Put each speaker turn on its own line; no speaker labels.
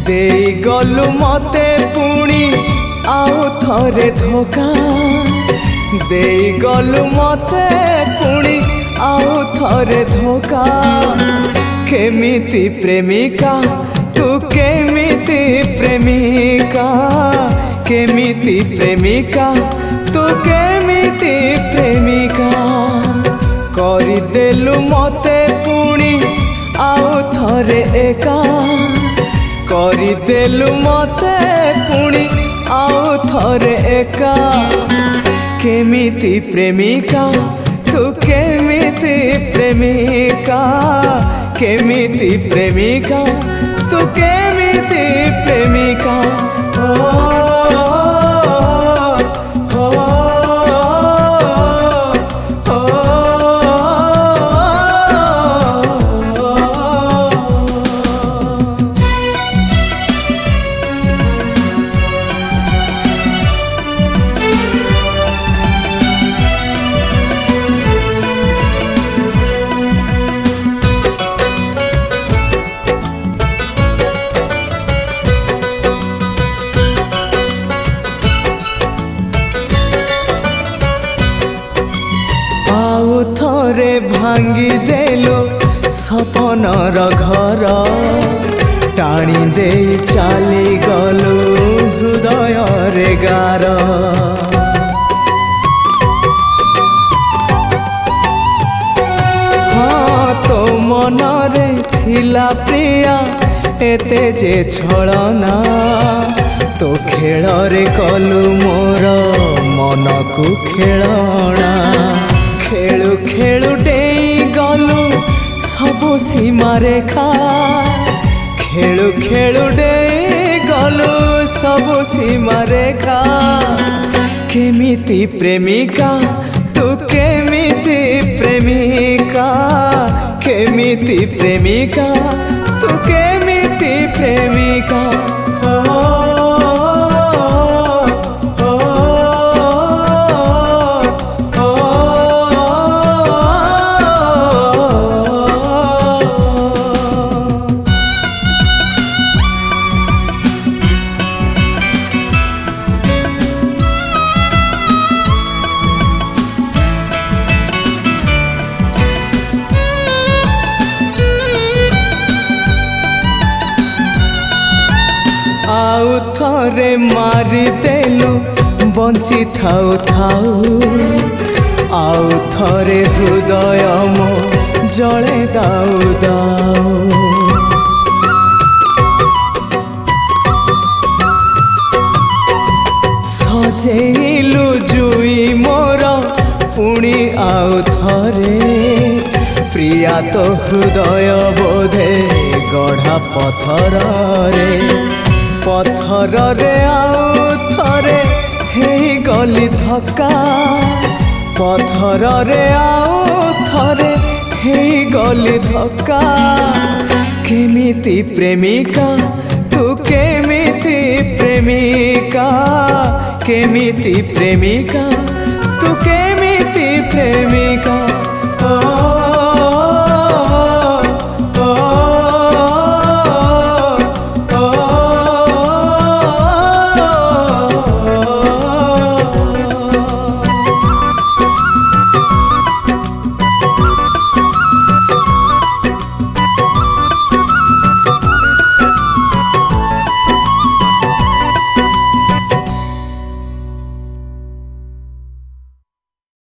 देई गलु मते पुणी आउ थरे धोखा देई गलु मते पुणी आउ थरे धोखा केमिति प्रेमिका तू केमिति प्रेमिका केमिति प्रेमिका तू केमिति प्रेमिका करदेलु मते पुणी आउ थरे एका करदेलु मते पुणी आउ थरे एका केमिति प्रेमिका तू केमिति प्रेमिका केमिति प्रेमिका तू केमिति प्रेमिका थरे भांगी देलु सपनर घर टाणी दे चली गलु हृदय रे गार हाँ तो मनरे थिला प्रिया एते जे छलना तो खेल रे कलु मोर मन को खेलना खेलु खेलु डेई गलु सबु सीमा रेखा खेलु खेलु डेई गलु सबु सीमा रेखा केमिति प्रेमिका तू केमिति प्रेमिका केमिति प्रेमिका तू केमिति प्रेमिका आउ थरे मारी देलु बंची थाउ थाउ आउ थरे हृदय मो जले दाउ दाउ सजेलु जुई मोर पुणी आउ थरे प्रिया तो हृदय बोधे गढ़ा पथर रे पथर रे आउ थरे हेई गली धक्का पथर रे आउ थरे हेई गली धक्का केमिति प्रेमिका तू केमिति प्रेमिका केमिति प्रेमिका तू